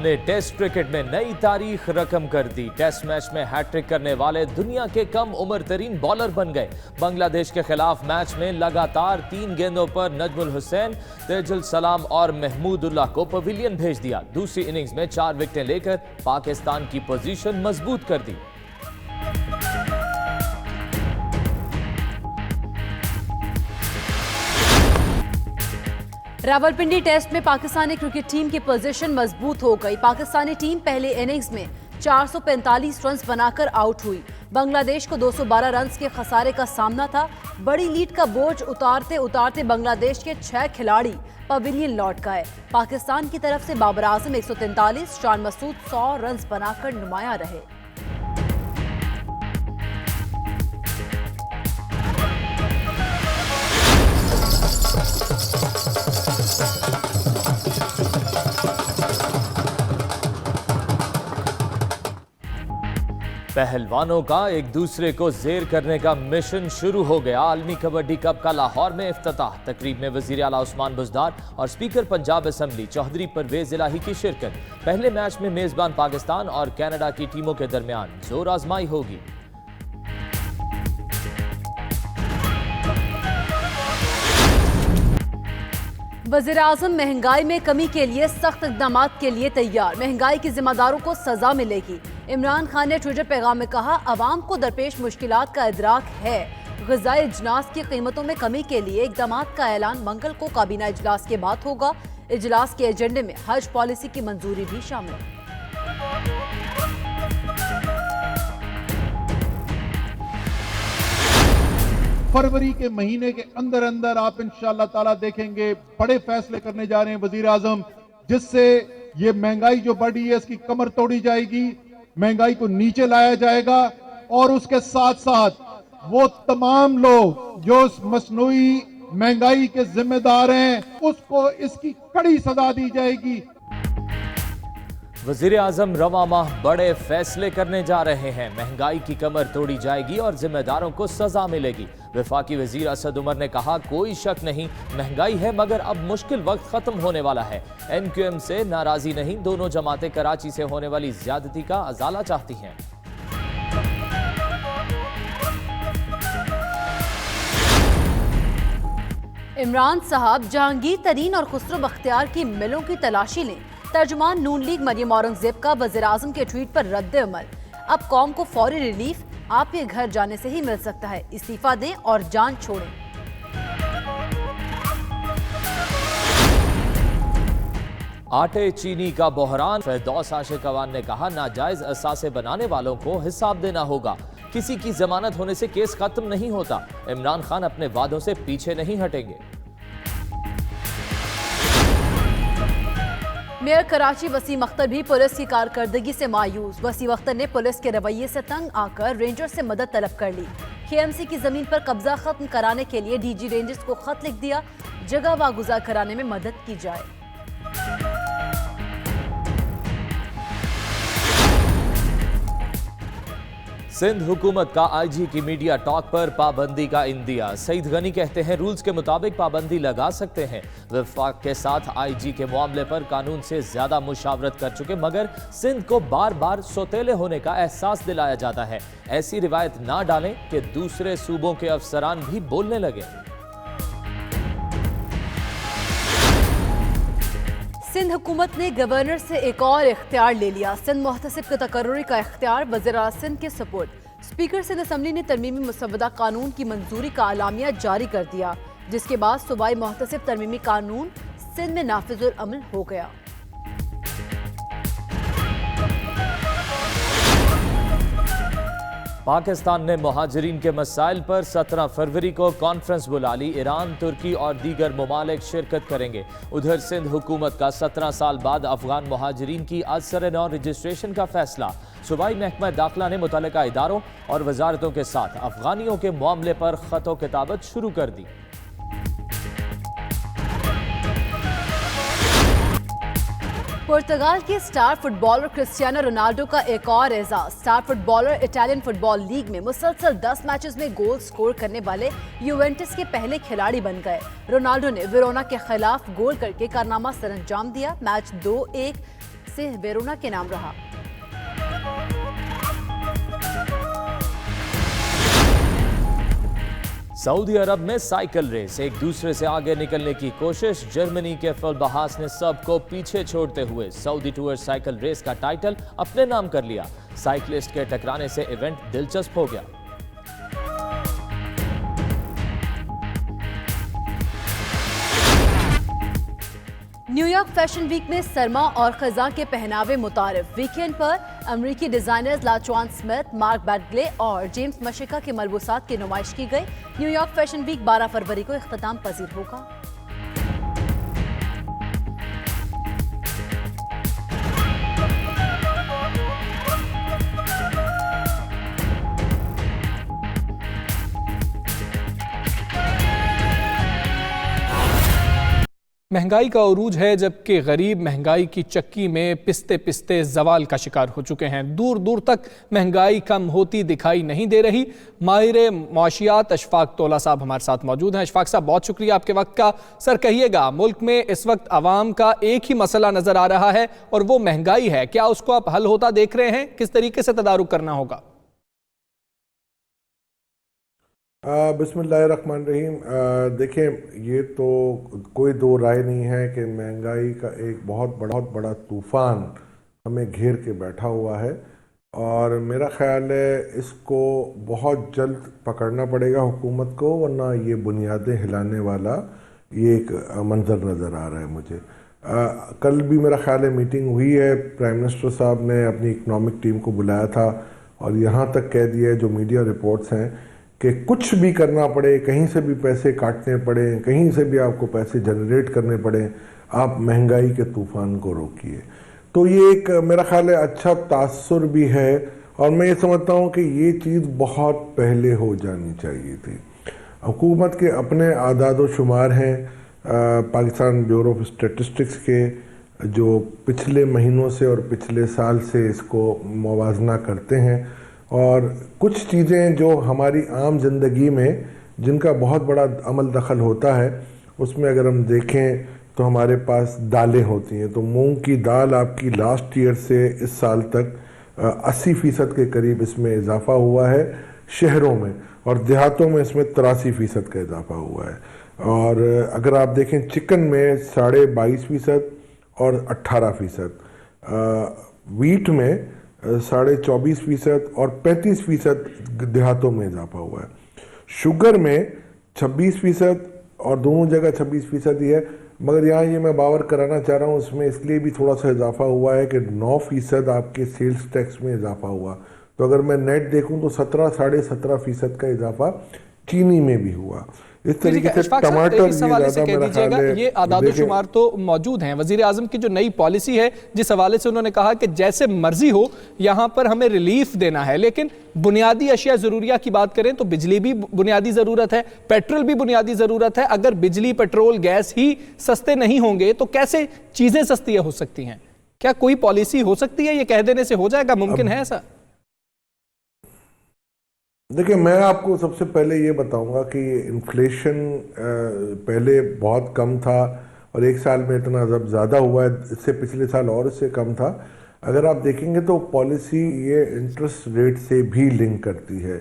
ने test cricket में नई तारीख रकम कर दी। टेस्ट मैच में हैट्रिक करने वाले दुनिया के कम उम्र तरीन बॉलर बन गए। बांग्लादेश के खिलाफ मैच में लगातार 3 गेंदों पर नजमुल हुसैन, तेजुल सलाम और महमूदुल्लाह को पवेलियन भेज दिया। दूसरी इनिंग्स में 4 विकेटें लेकर पाकिस्तान की पोजीशन मजबूत कर दी। रावलपिंडी टेस्ट में पाकिस्तानी क्रिकेट टीम की पोजीशन मजबूत हो गई। पाकिस्तानी टीम पहले इनिंग्स में 445 रन बनाकर आउट हुई। बांग्लादेश को 212 रन के खसारे का सामना था। बड़ी लीड का बोझ उतारते उतारते बांग्लादेश के 6 खिलाड़ी पवेलियन लौट गए। पाकिस्तान की तरफ से बाबर आजम 143, शान मसूद 100 रन बनाकर नुमाया रहे। पहलवानों का एक दूसरे को जेर करने का मिशन शुरू हो गया। आलमी कबड्डी कप का लाहौर में इफ्तिताह। तकरीब में वजीर आला उस्मान बुज़दार और स्पीकर पंजाब असेंबली चौधरी परवेज इलाही की शिरकत। पहले मैच में मेजबान पाकिस्तान और कनाडा की टीमों के दरमियान जोर आजमाई होगी। वज़ीर आज़म महंगाई में कमी के लिए सख्त इक़दाम के लिए तैयार। महंगाई के जिम्मेदारों को सजा मिलेगी। इमरान खान ने ट्विटर पैगाम में कहा, अवाम को दरपेश मुश्किलात का इदराक है। ग़िज़ाई अजनास की कीमतों में कमी के लिए इक़दाम का ऐलान मंगल को काबीना इजलास के बाद होगा। इजलास के एजेंडे में हज पॉलिसी की मंजूरी भी शामिल। फरवरी के महीने के अंदर अंदर आप इंशाअल्लाह ताला देखेंगे बड़े फैसले करने जा रहे हैं वजीर आजम, जिससे ये महंगाई जो बढ़ी है इसकी कमर तोड़ी जाएगी, महंगाई को नीचे लाया जाएगा और उसके साथ साथ वो तमाम लोग जो इस मसनूई महंगाई के जिम्मेदार हैं उसको इसकी कड़ी सजा दी जाएगी। वज़ीर आज़म रवा माह बड़े फैसले करने जा रहे हैं। महंगाई की कमर तोड़ी जाएगी और जिम्मेदारों को सजा मिलेगी। वफाकी वज़ीर असद उमर ने कहा, कोई शक नहीं महंगाई है मगर अब मुश्किल वक्त खत्म होने वाला है। NQM से नाराजी नहीं, दोनों जमातें कराची से होने वाली ज्यादती का अजाला चाहती हैं। इमरान साहब जहांगीर तरीन और खुसरो बख्तियार की मिलों की तलाशी लें। तर्जुमान नून लीग मरियम औरंगजेब का वज़ीर आज़म के ट्वीट पर रद्द अमल। अब कौम को फौरी रिलीफ आपके घर जाने से ही मिल सकता है। इस्तीफा दें और जान छोड़ें। आटे चीनी का बहरान। फिरदौस आशिक अवान ने कहा, नाजायज असासे बनाने वालों को हिसाब देना होगा। किसी की जमानत होने से केस खत्म नहीं होता। इमरान खान अपने वादों से पीछे नहीं हटेंगे। मेयर कराची वसीम अख्तर भी पुलिस की कारकर्दगी से मायूस। वसीम अख्तर ने पुलिस के रवैये से तंग आकर रेंजर्स से मदद तलब कर ली। KMC की जमीन पर कब्जा खत्म कराने के लिए DG रेंजर्स को खत लिख दिया, जगह वागुजार कराने में मदद की जाए। सिंध हुकूमत का IG की मीडिया टॉक पर पाबंदी का इंदिया। सईद गनी कहते हैं, रूल्स के मुताबिक पाबंदी लगा सकते हैं। वफाक के साथ IG के मामले पर कानून से ज्यादा मुशावरत कर चुके मगर सिंध को बार बार सौतेले होने का एहसास दिलाया जाता है। ऐसी रिवायत ना डालें कि दूसरे सूबों के अफसरान भी बोलने लगे। सिंध हुकूमत ने गवर्नर से एक और इख्तियार ले लिया। सिंध मुहतसिब के तकर्रुरी का इख्तियार वज़ीर आला सिंध के सपुर्द। स्पीकर सिंध असम्बली ने तरमीमी मुसव्वदा कानून की मंजूरी का अलामिया जारी कर दिया, जिसके बाद सूबाई मुहतसिब तरमीमी कानून सिंध में नाफिजुल अमल हो गया। पाकिस्तान ने मुहाजिरीन के मसाइल पर 17 फरवरी को कॉन्फ्रेंस बुला ली। ईरान, तुर्की और दीगर ममालिक शिरकत करेंगे। उधर सिंध हुकूमत का 17 साल बाद अफगान मुहाजिरीन की आज सर-ए-नौ रजिस्ट्रेशन का फैसला। सूबाई महकमा दाखिला ने मुतल्लिका इदारों और वजारतों के साथ अफगानियों के मामले पर खतो किताबत शुरू कर दी। पुर्तगाल के स्टार फुटबॉलर क्रिस्टियानो रोनाल्डो का एक और एजाज। Star footballer Italian football league में मुसलसल 10 मैचेस में गोल स्कोर करने वाले यूवेंटस के पहले खिलाड़ी बन गए। रोनाल्डो ने वेरोना के खिलाफ गोल करके कारनामा सरअंजाम दिया। मैच 2-1 से वेरोना के नाम रहा। सऊदी अरब में साइकिल रेस, एक दूसरे से आगे निकलने की कोशिश। जर्मनी के फलबहास ने सबको पीछे छोड़ते हुए सऊदी टूर साइकिल रेस का टाइटल अपने नाम कर लिया। साइकिलिस्ट के टकराने से इवेंट दिलचस्प हो गया। न्यूयॉर्क फैशन वीक में सरमा और खजा के पहनावे मुतारिफ। वीकेंड पर अमेरिकी डिजाइनर्स लाचवान स्मिथ, मार्क बैडग्ले और जेम्स मशिका के मलबूसात की नुमाइश की गई। न्यूयॉर्क फैशन वीक 12 फरवरी को इख्तिताम पजीर होगा। महंगाई का उरूज है, जबकि गरीब महंगाई की चक्की में पिसते पिसते जवाल का शिकार हो चुके हैं। दूर दूर तक महंगाई कम होती दिखाई नहीं दे रही। माहिर मुआशियात अशफाक तोला साहब हमारे साथ मौजूद हैं। अशफाक साहब, बहुत शुक्रिया आपके वक्त का। सर, कहिएगा, मुल्क में इस वक्त आवाम का एक ही मसला नजर आ रहा है और वो महंगाई है। क्या उसको आप हल होता देख रहे हैं? किस तरीके से तदारुक करना होगा? बिस्मिल्लाहिर्रहमानिर्रहीम। देखें, ये तो कोई दो राय नहीं है कि महंगाई का एक बहुत बड़ा तूफ़ान हमें घेर के बैठा हुआ है और मेरा ख़्याल है इसको बहुत जल्द पकड़ना पड़ेगा हुकूमत को, वरना ये बुनियादें हिलाने वाला ये एक मंज़र नज़र आ रहा है मुझे। कल भी मेरा ख्याल है मीटिंग हुई है, प्राइम मिनिस्टर साहब ने अपनी इकनॉमिक टीम को बुलाया था और यहाँ तक कह दिया है, जो मीडिया रिपोर्ट्स हैं, कि कुछ भी करना पड़े, कहीं से भी पैसे काटने पड़े, कहीं से भी आपको पैसे जनरेट करने पड़े, आप महंगाई के तूफ़ान को रोकिए। तो ये एक मेरा ख्याल है अच्छा तासुर भी है और मैं ये समझता हूँ कि ये चीज़ बहुत पहले हो जानी चाहिए थी। हुकूमत के अपने आदाद व शुमार हैं, पाकिस्तान ब्यूरो ऑफ स्टैटिस्टिक्स के, जो पिछले महीनों से और पिछले साल से इसको मुवाजना करते हैं और कुछ चीज़ें जो हमारी आम ज़िंदगी में जिनका बहुत बड़ा अमल दखल होता है, उसमें अगर हम देखें तो हमारे पास दालें होती हैं। तो मूंग की दाल आपकी लास्ट ईयर से इस साल तक 80% के करीब इसमें इजाफा हुआ है शहरों में, और देहातों में इसमें 83% का इजाफा हुआ है। और अगर आप देखें चिकन में 22.5% और 18%, वीट में 24.5% और 35% देहातों में इजाफा हुआ है। शुगर में 26% और दोनों जगह 26% ही है, मगर यहाँ ये मैं बावर कराना चाह रहा हूँ, उसमें इसलिए भी थोड़ा सा इजाफा हुआ है कि 9% आपके सेल्स टैक्स में इजाफा हुआ। तो अगर मैं नेट देखूँ तो 17-17.5% का इजाफा चीनी में भी हुआ। इस तरीके से टमाटर इस हवाले से कह दीजिएगा, ये आदाद शुमार तो मौजूद हैं। वजीर आजम की जो नई पॉलिसी है, जिस हवाले से उन्होंने कहा कि जैसे मर्जी हो यहाँ पर हमें रिलीफ देना है, लेकिन बुनियादी अशिया ज़रूरिया की बात करें तो बिजली भी बुनियादी ज़रूरत है, पेट्रोल भी बुनियादी ज़रूरत है। अगर बिजली, पेट्रोल, गैस ही सस्ते नहीं होंगे तो कैसे चीज़ें सस्ती हो सकती हैं? क्या कोई पॉलिसी हो सकती है, ये कह देने से हो जाएगा? मुमकिन है ऐसा? देखिए, मैं आपको सबसे पहले ये बताऊंगा कि इन्फ्लेशन पहले बहुत कम था और एक साल में इतना जब ज़्यादा हुआ है, इससे पिछले साल और इससे कम था। अगर आप देखेंगे तो पॉलिसी ये इंटरेस्ट रेट से भी लिंक करती है।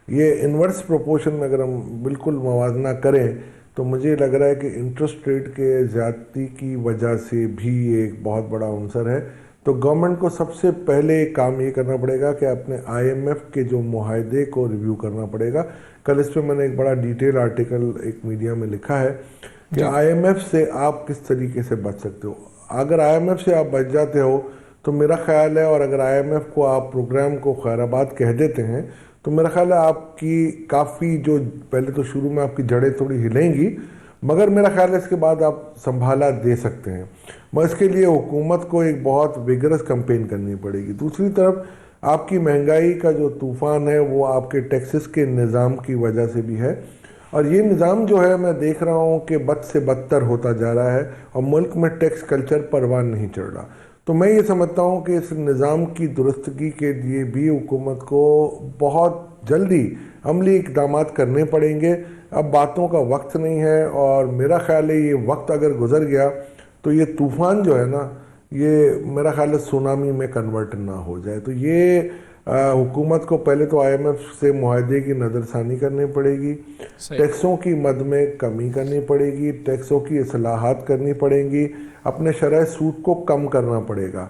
ये इन्वर्स प्रोपोर्शन में अगर हम बिल्कुल मुवाजना करें तो मुझे लग रहा है कि इंटरेस्ट रेट के ज़्यादती की वजह से भी एक बहुत बड़ा अंसर है। तो गवर्नमेंट को सबसे पहले काम ये करना पड़ेगा कि अपने IMF के जो मुआहदे को रिव्यू करना पड़ेगा। कल इस पर मैंने एक बड़ा डिटेल आर्टिकल एक मीडिया में लिखा है कि IMF से आप किस तरीके से बच सकते हो। अगर IMF से आप बच जाते हो तो मेरा ख्याल है, और अगर IMF को आप प्रोग्राम को खैराबाद कह देते हैं, तो मेरा ख्याल है आपकी काफ़ी जो पहले तो शुरू में आपकी जड़ें थोड़ी हिलेंगी, मगर मेरा ख्याल है इसके बाद आप संभाला दे सकते हैं। मगर इसके लिए हुकूमत को एक बहुत विगरस कैंपेन करनी पड़ेगी। दूसरी तरफ आपकी महंगाई का जो तूफ़ान है वो आपके टैक्सेस के निज़ाम की वजह से भी है, और ये निज़ाम जो है मैं देख रहा हूँ कि बद से बदतर होता जा रहा है और मुल्क में टैक्स कल्चर परवान नहीं चढ़ रहा। तो मैं ये समझता हूँ कि इस निज़ाम की दुरुस्तगी के लिए भी हुकूमत को बहुत जल्दी अमली इक़दाम करने पड़ेंगे। अब बातों का वक्त नहीं है और मेरा ख्याल है ये वक्त अगर गुजर गया तो ये तूफ़ान जो है ना, ये मेरा ख्याल है सुनामी में कन्वर्ट ना हो जाए। तो ये हुकूमत को पहले तो IMF से मुआहदे की नज़रसानी करनी पड़ेगी, टैक्सों की मद में कमी करनी पड़ेगी, टैक्सों की इस्लाहात करनी पड़ेंगी, अपने शरह सूद को कम करना पड़ेगा।